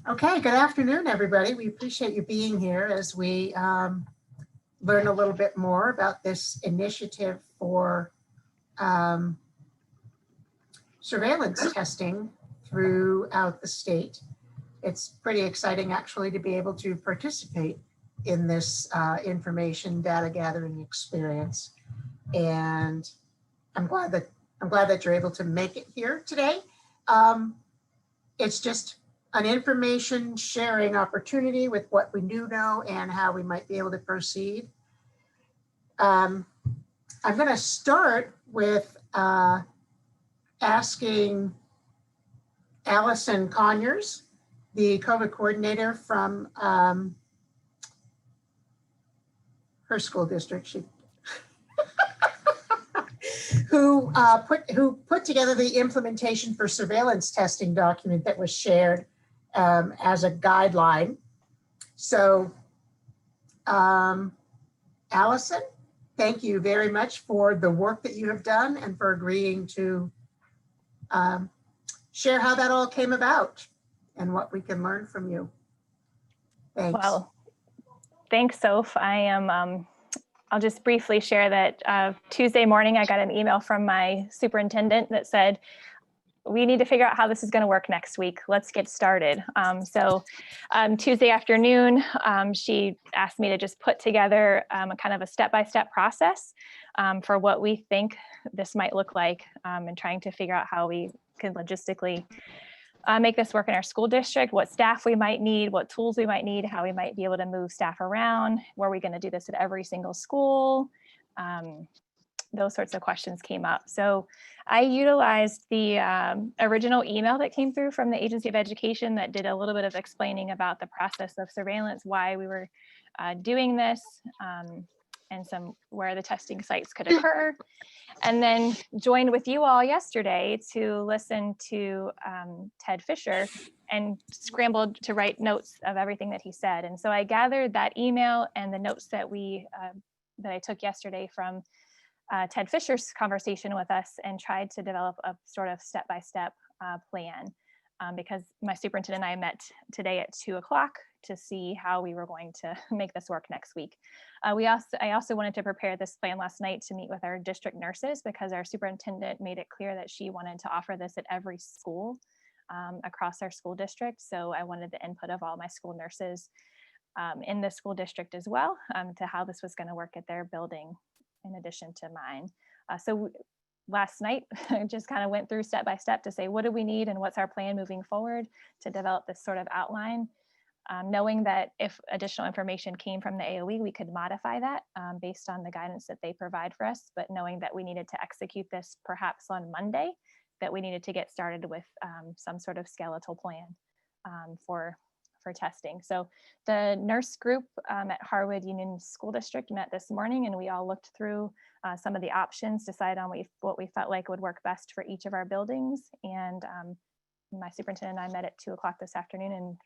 Okay, good afternoon, everybody. We appreciate you being here as we learn a little bit more about this initiative for surveillance testing throughout the state. It's pretty exciting actually to be able to participate in this information data gathering experience. And I'm glad that you're able to make it here today. It's just an information sharing opportunity with what we do know and how we might be able to proceed. I'm going to start with asking Allison Conyers, the COVID coordinator from her school district, who put together the implementation for surveillance testing document that was shared as a guideline. So, Allison, thank you very much for the work that you have done and for agreeing to share how that all came about and what we can learn from you. Thanks. Well, thanks, Soph. I'll just briefly share that Tuesday morning, I got an email from my superintendent that said, we need to figure out how this is going to work next week. Let's get started. Tuesday afternoon, she asked me to just put together a kind of a step-by-step process for what we think this might look like, and trying to figure out how we can logistically make this work in our school district, what staff we might need, what tools we might need, how we might be able to move staff around, were we going to do this at every single school? Those sorts of questions came up. So I utilized the original email that came through from the Agency of Education that did a little bit of explaining about the process of surveillance, why we were doing this, and where the testing sites could occur. And then joined with you all yesterday to listen to Ted Fisher and scrambled to write notes of everything that he said. And so I gathered that email and the notes that that I took yesterday from Ted Fisher's conversation with us and tried to develop a sort of step-by-step plan, because my superintendent and I met today at 2 o'clock to see how we were going to make this work next week. I also wanted to prepare this plan last night to meet with our district nurses, because our superintendent made it clear that she wanted to offer this at every school across our school district. So I wanted the input of all my school nurses in the school district as well, to how this was going to work at their building in addition to mine. So last night, I just kind of went through step by step to say, what do we need and what's our plan moving forward to develop this sort of outline, knowing that if additional information came from the AOE, we could modify that based on the guidance that they provide for us, but knowing that we needed to execute this perhaps on Monday, that we needed to get started with some sort of skeletal plan for testing. So the nurse group at Harwood Union School District met this morning, and we all looked through some of the options, decided on what we felt like would work best for each of our buildings. And my superintendent and I met at 2 o'clock this afternoon and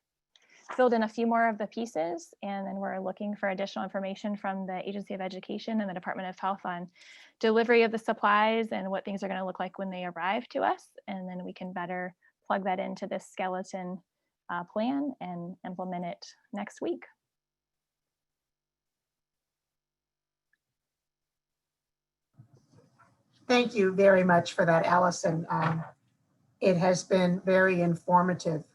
filled in a few more of the pieces. And then we're looking for additional information from the Agency of Education and the Department of Health on delivery of the supplies and what things are going to look like when they arrive to us. And then we can better plug that into this skeleton plan and implement it next week. Thank you very much for that, Allison. It has been very informative.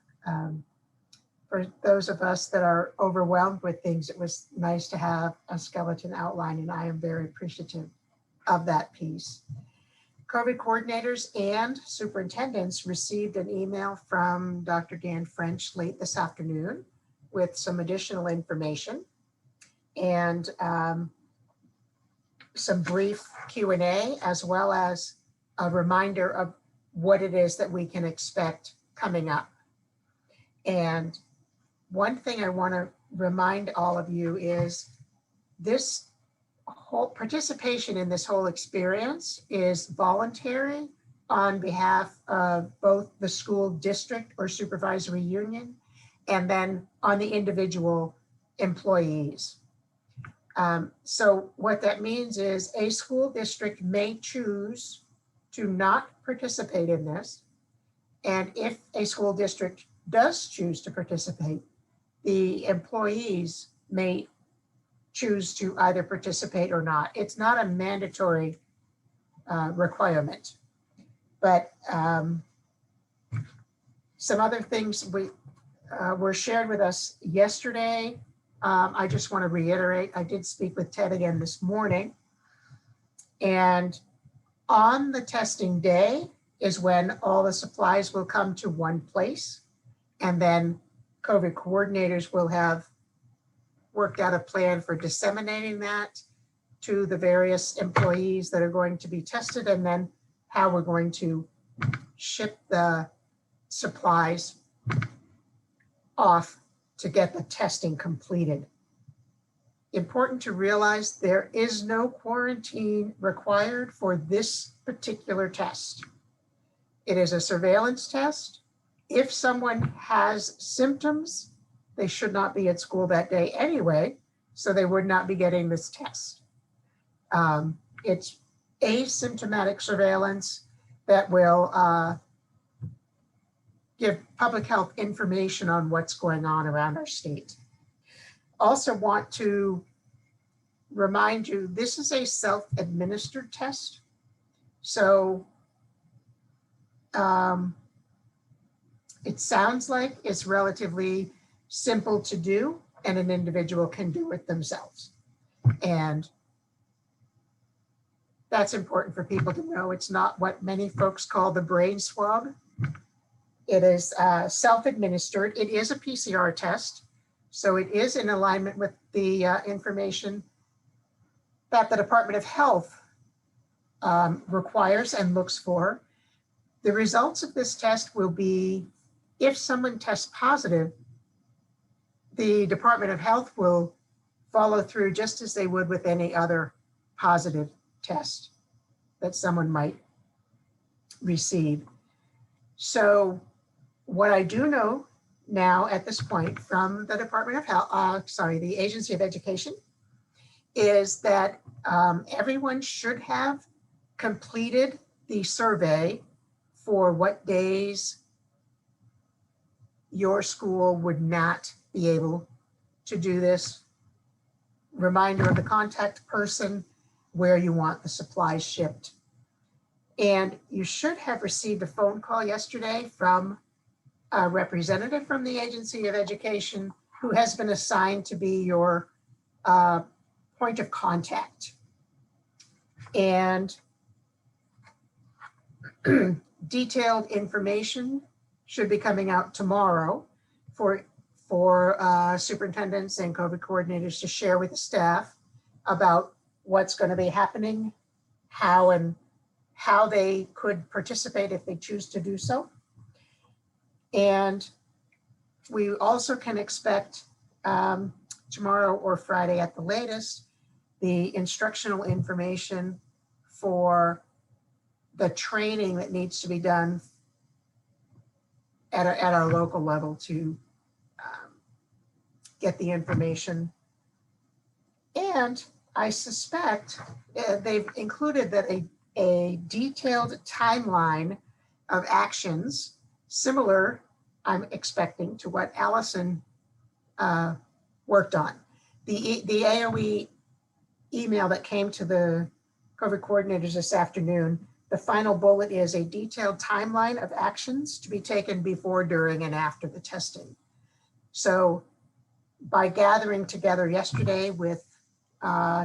For those of us that are overwhelmed with things, it was nice to have a skeleton outline, and I am very appreciative of that piece. COVID coordinators and superintendents received an email from Dr. Dan French late this afternoon with some additional information and some brief Q&A, as well as a reminder of what it is that we can expect coming up. And one thing I want to remind all of you is this whole participation in this whole experience is voluntary on behalf of both the school district or supervisory union, and then on the individual employees. So what that means is a school district may choose to not participate in this. And if a school district does choose to participate, the employees may choose to either participate or not. It's not a mandatory requirement. But some other things were shared with us yesterday. I just want to reiterate, I did speak with Ted again this morning. And on the testing day is when all the supplies will come to one place. And then COVID coordinators will have worked out a plan for disseminating that to the various employees that are going to be tested, and then how we're going to ship the supplies off to get the testing completed. Important to realize there is no quarantine required for this particular test. It is a surveillance test. If someone has symptoms, they should not be at school that day anyway, so they would not be getting this test. It's asymptomatic surveillance that will give public health information on what's going on around our state. Also want to remind you, this is a self-administered test. So it sounds like it's relatively simple to do and an individual can do it themselves. And that's important for people to know. It's not what many folks call the brain swab. It is self-administered. It is a PCR test. So it is in alignment with the information that the Department of Health requires and looks for. The results of this test will be, if someone tests positive, the Department of Health will follow through just as they would with any other positive test that someone might receive. So what I do know now at this point from the Department of Health, the Agency of Education, is that everyone should have completed the survey for what days your school would not be able to do this. Reminder of the contact person, where you want the supplies shipped. And you should have received a phone call yesterday from a representative from the Agency of Education who has been assigned to be your point of contact. And detailed information should be coming out tomorrow for superintendents and COVID coordinators to share with the staff about what's going to be happening, how they could participate if they choose to do so. And we also can expect tomorrow or Friday at the latest, the instructional information for the training that needs to be done at our local level to get the information. And I suspect they've included that a detailed timeline of actions similar, I'm expecting, to what Allison worked on. The AOE email that came to the COVID coordinators this afternoon, the final bullet is a detailed timeline of actions to be taken before, during, and after the testing. So by gathering together yesterday with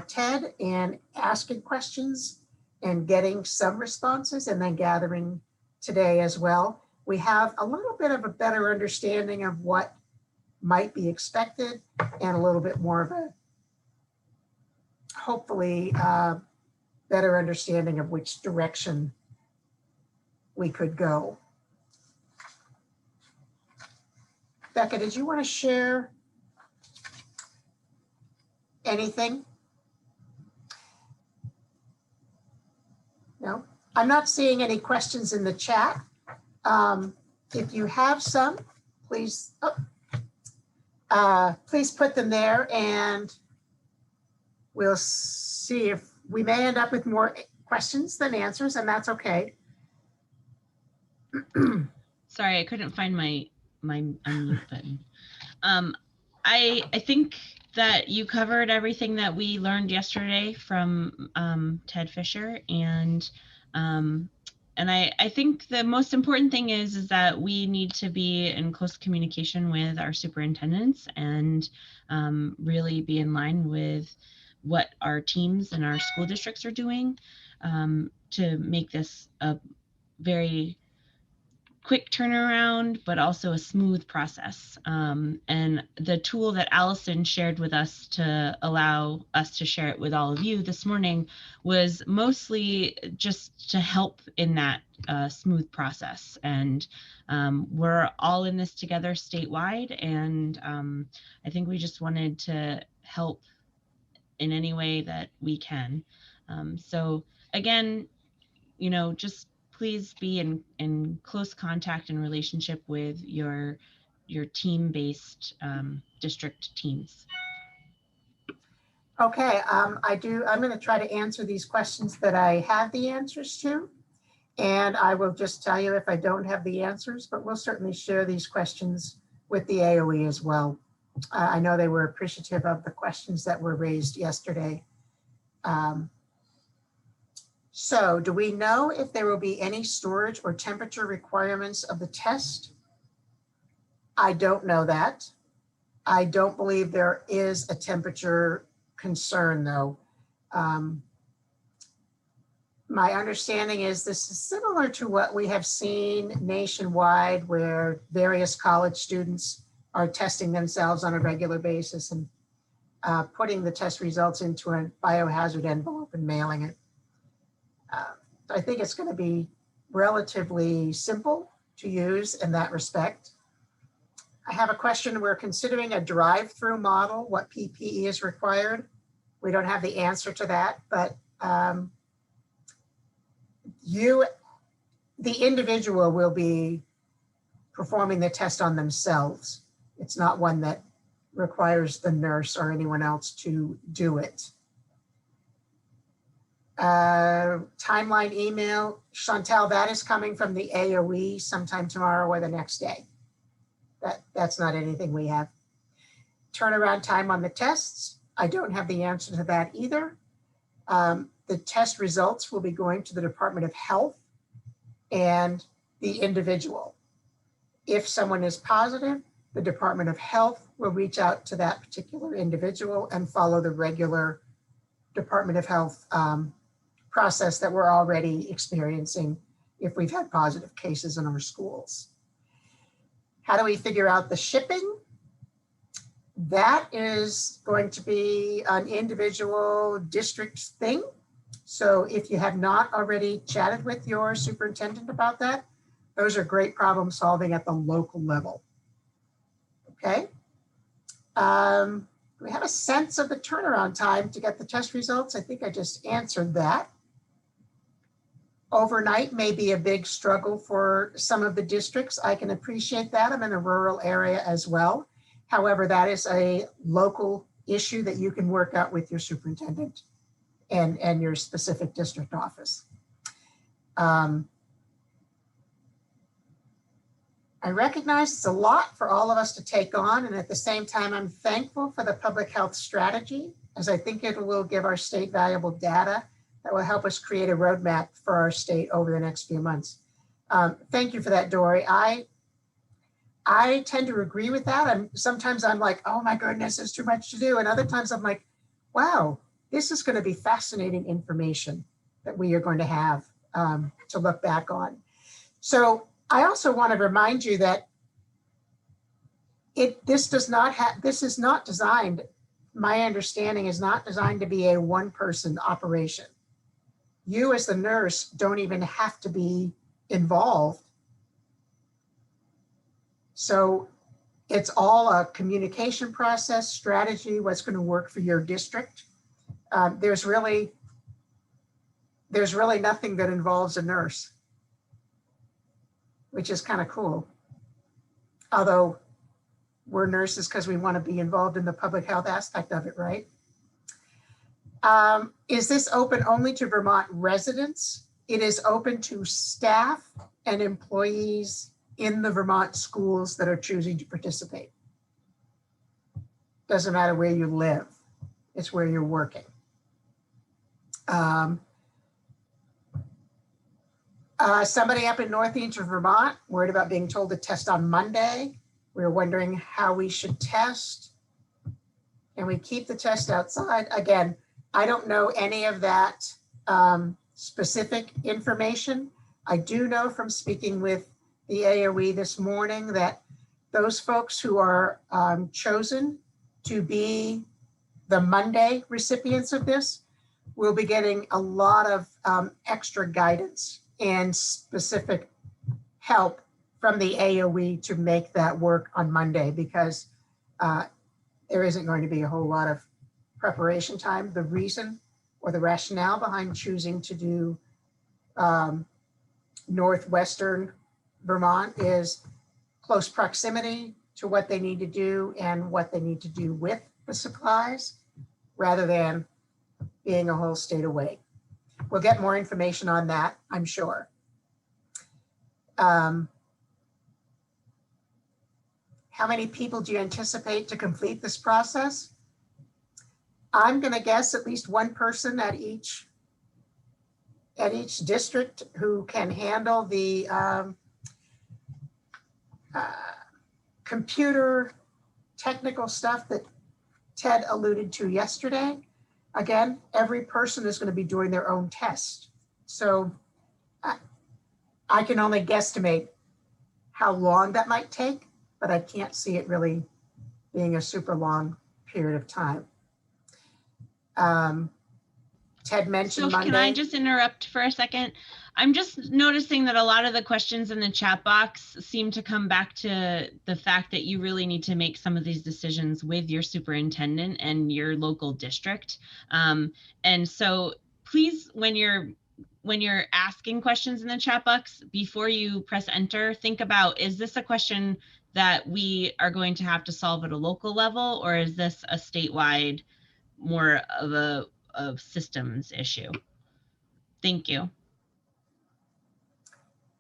Ted and asking questions and getting some responses, and then gathering today as well, we have a little bit of a better understanding of what might be expected and a little bit more of a, hopefully, better understanding of which direction we could go. Becca, did you want to share anything? No, I'm not seeing any questions in the chat. If you have some, please, please put them there, and we'll see if we may end up with more questions than answers, and that's okay. Sorry, I couldn't find my my unmute button. I think that you covered everything that we learned yesterday from Ted Fisher, and I think the most important thing is that we need to be in close communication with our superintendents and really be in line with what our teams and our school districts are doing to make this a very quick turnaround, but also a smooth process. And the tool that Allison shared with us to allow us to share it with all of you this morning was mostly just to help in that smooth process. And we're all in this together statewide. And I think we just wanted to help in any way that we can. So again, just please be in close contact and relationship with your team-based district teams. Okay, I'm going to try to answer these questions that I have the answers to. And I will just tell you if I don't have the answers, but we'll certainly share these questions with the AOE as well. I know they were appreciative of the questions that were raised yesterday. So do we know if there will be any storage or temperature requirements of the test? I don't know that. I don't believe there is a temperature concern though. My understanding is this is similar to what we have seen nationwide where various college students are testing themselves on a regular basis and putting the test results into a biohazard envelope and mailing it. I think it's going to be relatively simple to use in that respect. I have a question. We're considering a drive-through model. What PPE is required? We don't have the answer to that, but the individual will be performing the test on themselves. It's not one that requires the nurse or anyone else to do it. Timeline email, Chantel, that is coming from the AOE sometime tomorrow or the next day. That's not anything we have. Turnaround time on the tests, I don't have the answer to that either. The test results will be going to the Department of Health and the individual. If someone is positive, the Department of Health will reach out to that particular individual and follow the regular Department of Health process that we're already experiencing if we've had positive cases in our schools. How do we figure out the shipping? That is going to be an individual district thing. So if you have not already chatted with your superintendent about that, those are great problem solving at the local level. Okay. Do we have a sense of the turnaround time to get the test results? I think I just answered that. Overnight may be a big struggle for some of the districts. I can appreciate that. I'm in a rural area as well. However, that is a local issue that you can work out with your superintendent and your specific district office. I recognize it's a lot for all of us to take on, and at the same time, I'm thankful for the public health strategy, as I think it will give our state valuable data that will help us create a roadmap for our state over the next few months. Thank you for that, Dory. I tend to agree with that. Sometimes I'm like, oh my goodness, there's too much to do. And other times I'm like, wow, this is going to be fascinating information that we are going to have to look back on. So I also want to remind you that this is not designed, my understanding is not designed to be a one-person operation. You as the nurse don't even have to be involved. So it's all a communication process, strategy, what's going to work for your district. There's really nothing that involves a nurse, which is kind of cool. Although we're nurses because we want to be involved in the public health aspect of it, right? Is this open only to Vermont residents? It is open to staff and employees in the Vermont schools that are choosing to participate. Doesn't matter where you live, it's where you're working. Somebody up in Northeastern Vermont worried about being told to test on Monday. We were wondering how we should test. Can we keep the test outside? Again, I don't know any of that specific information. I do know from speaking with the AOE this morning that those folks who are chosen to be the Monday recipients of this will be getting a lot of extra guidance and specific help from the AOE to make that work on Monday, because there isn't going to be a whole lot of preparation time. The reason or the rationale behind choosing to do Northwestern Vermont is close proximity to what they need to do and what they need to do with the supplies, rather than being a whole state away. We'll get more information on that, I'm sure. How many people do you anticipate to complete this process? I'm going to guess at least one person at each district who can handle the computer technical stuff that Ted alluded to yesterday. Again, every person is going to be doing their own test. So I can only guesstimate how long that might take, but I can't see it really being a super long period of time. Ted mentioned So Monday. can I just interrupt for a second? I'm just noticing that a lot of the questions in the chat box seem to come back to the fact that you really need to make some of these decisions with your superintendent and your local district. And so please, when you're asking questions in the chat box, before you press enter, think about, is this a question that we are going to have to solve at a local level, or is this a statewide, more of a systems issue? Thank you.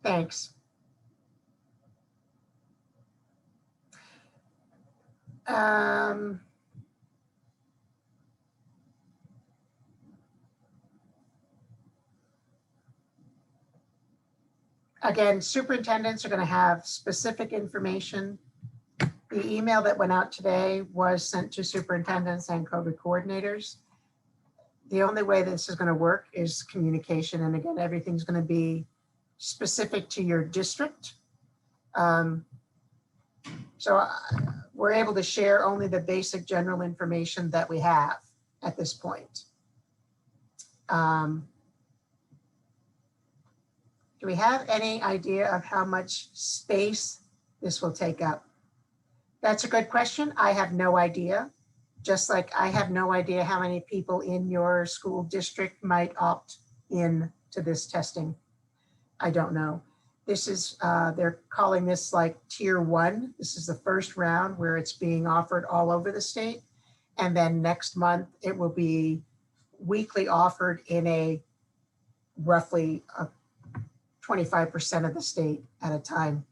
Thanks. Again, superintendents are going to have specific information. The email that went out today was sent to superintendents and COVID coordinators. The only way this is going to work is communication. And again, everything's going to be specific to your district. So we're able to share only the basic general information that we have at this point. Do we have any idea of how much space this will take up? That's a good question. I have no idea. Just like I have no idea how many people in your school district might opt in to this testing. I don't know. This is, they're calling this like tier 1. This is the first round where it's being offered all over the state. And then next month, it will be weekly offered in a roughly 25% of the state at a time.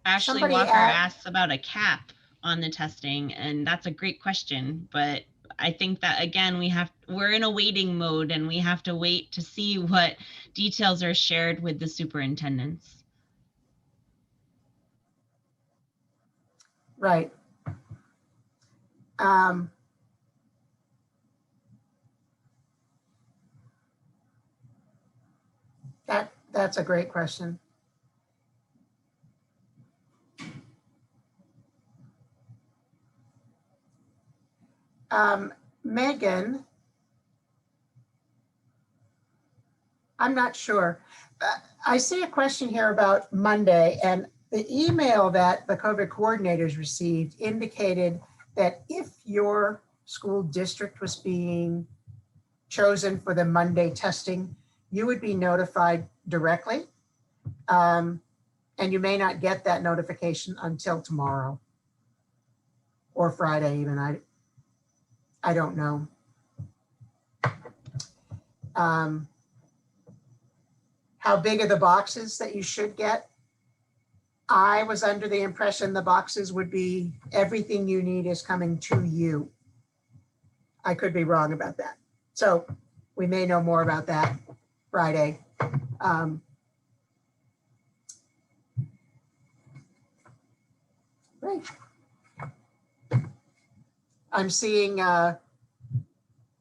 Ashley Somebody Walker asks about a cap on the testing, and that's a great question. But I think that, again, we're in a waiting mode, and we have to wait to see what details are shared with the superintendents. Right. That's a great question. Megan, I'm not sure. I see a question here about Monday, and the email that the COVID coordinators received indicated that if your school district was being chosen for the Monday testing, you would be notified directly. And you may not get that notification until tomorrow or Friday even. I don't know. How big are the boxes that you should get? I was under the impression the boxes would be everything you need is coming to you. I could be wrong about that. So we may know more about that Friday. Great. I'm seeing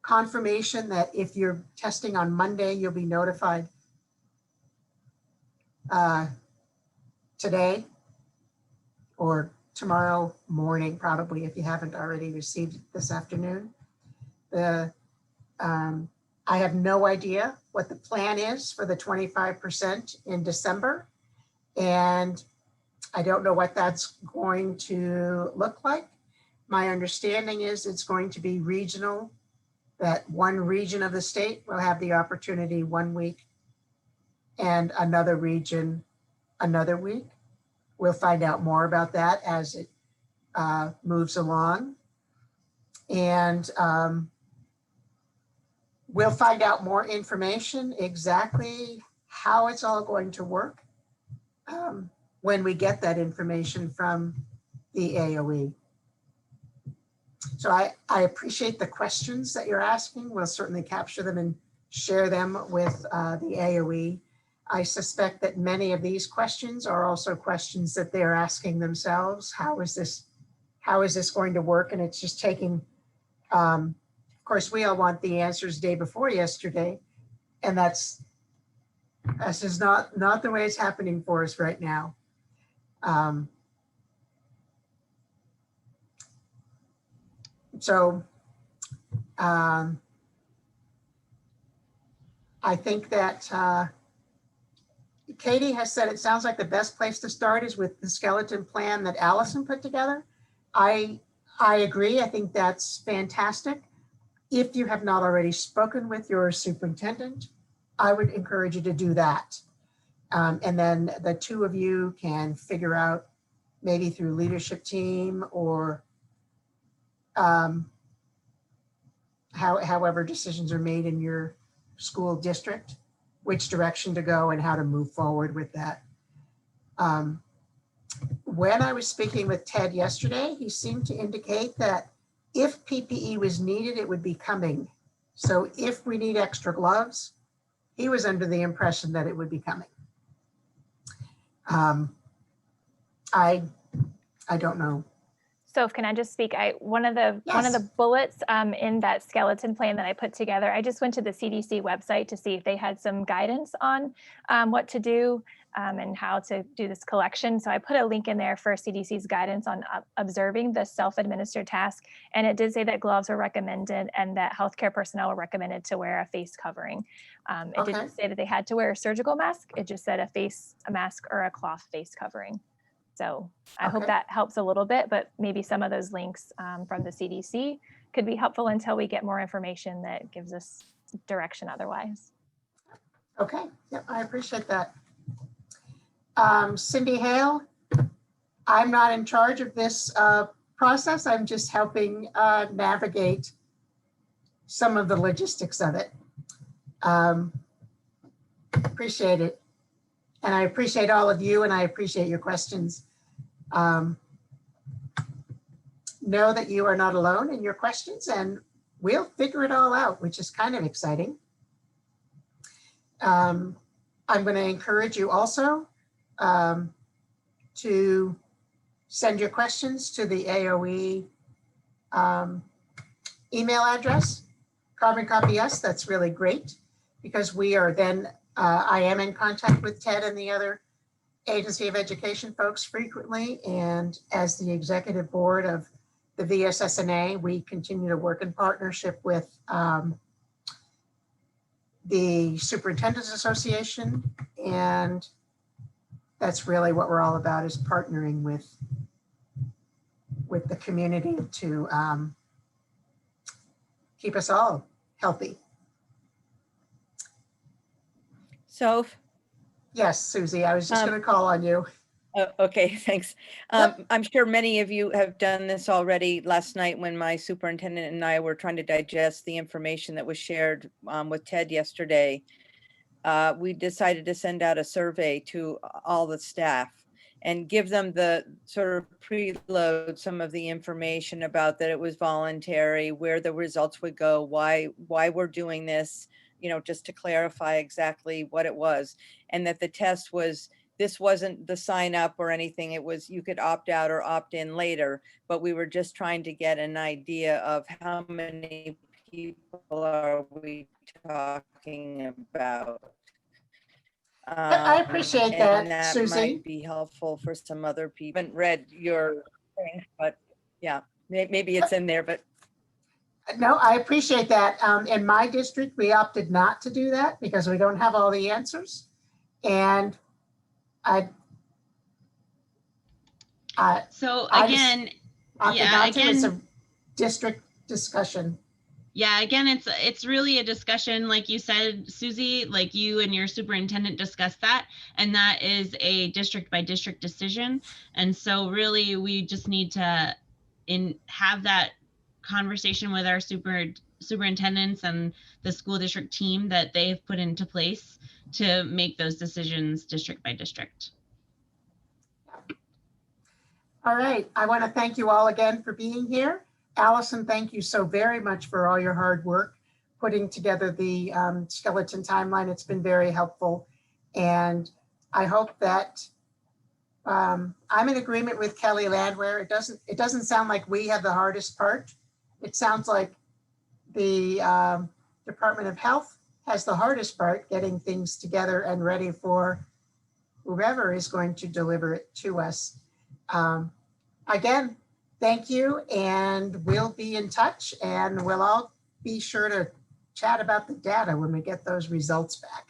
confirmation that if you're testing on Monday, you'll be notified today or tomorrow morning, probably, if you haven't already received it this afternoon. I have no idea what the plan is for the 25% in December. And I don't know what that's going to look like. My understanding is it's going to be regional, that one region of the state will have the opportunity 1 week and another region another week. We'll find out more about that as it moves along. And we'll find out more information, exactly how it's all going to work when we get that information from the AOE. So I appreciate the questions that you're asking. We'll certainly capture them and share them with the AOE. I suspect that many of these questions are also questions that they're asking themselves. How is this going to work? And it's just taking, of course, we all want the answers day before yesterday. And that's just not the way it's happening for us right now. So I think that Katie has said it sounds like the best place to start is with the skeleton plan that Allison put together. I agree. I think that's fantastic. If you have not already spoken with your superintendent, I would encourage you to do that. And then the two of you can figure out, maybe through leadership team or however decisions are made in your school district, which direction to go and how to move forward with that. When I was speaking with Ted yesterday, he seemed to indicate that if PPE was needed, it would be coming. So if we need extra gloves, he was under the impression that it would be coming. I don't know. So can I just speak? One of the bullets in that skeleton plan that I put together, I just went to the CDC website to see if they had some guidance on what to do and how to do this collection. So I put a link in there for CDC's guidance on observing the self-administered task. And it did say that gloves were recommended and that healthcare personnel were recommended to wear a face covering. It didn't say that they had to wear a surgical mask. It just said a mask or a cloth face covering. So I hope that helps a little bit, but maybe some of those links from the CDC could be helpful until we get more information that gives us direction otherwise. Okay, yep, I appreciate that. Cindy Hale, I'm not in charge of this process. I'm just helping navigate some of the logistics of it. Appreciate it. And I appreciate all of you and I appreciate your questions. Know that you are not alone in your questions and we'll figure it all out, which is kind of exciting. I'm going to encourage you also to send your questions to the AOE email address, carbon copy us. That's really great because we are then, I am in contact with Ted and the other Agency of Education folks frequently. And as the executive board of the VSSNA, we continue to work in partnership with the Superintendent's Association. And that's really what we're all about, is partnering with the community to keep us all healthy. Soph? Yes, Susie, I was just going to call on you. Okay, thanks. I'm sure many of you have done this already. Last night when my superintendent and I were trying to digest the information that was shared with Ted yesterday, we decided to send out a survey to all the staff and give them the sort of preload some of the information about that it was voluntary, where the results would go, why we're doing this, just to clarify exactly what it was. And that the test was, this wasn't the sign up or anything. It was, you could opt out or opt in later, but we were just trying to get an idea of how many people are we talking about. I appreciate And that, that Susie. might be helpful for some other people. I haven't read your thing, but yeah, maybe it's in there, but No, I appreciate that. In my district, we opted not to do that because we don't have all the answers. And So I again, opted yeah, not to. It's a again, district discussion. yeah, again, it's really a discussion, like you said, Susie, like you and your superintendent discussed that, and that is a district by district decision. And so really we just need to have that conversation with our superintendents and the school district team that they've put into place to make those decisions district by district. All right. I want to thank you all again for being here. Allison, thank you so very much for all your hard work putting together the skeleton timeline. It's been very helpful. And I hope that I'm in agreement with Kelly Landwehr. It doesn't sound like we have the hardest part. It sounds like the Department of Health has the hardest part, getting things together and ready for whoever is going to deliver it to us. Again, thank you, and we'll be in touch, and we'll all be sure to chat about the data when we get those results back.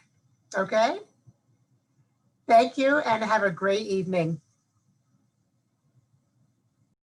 Okay? Thank you, and have a great evening.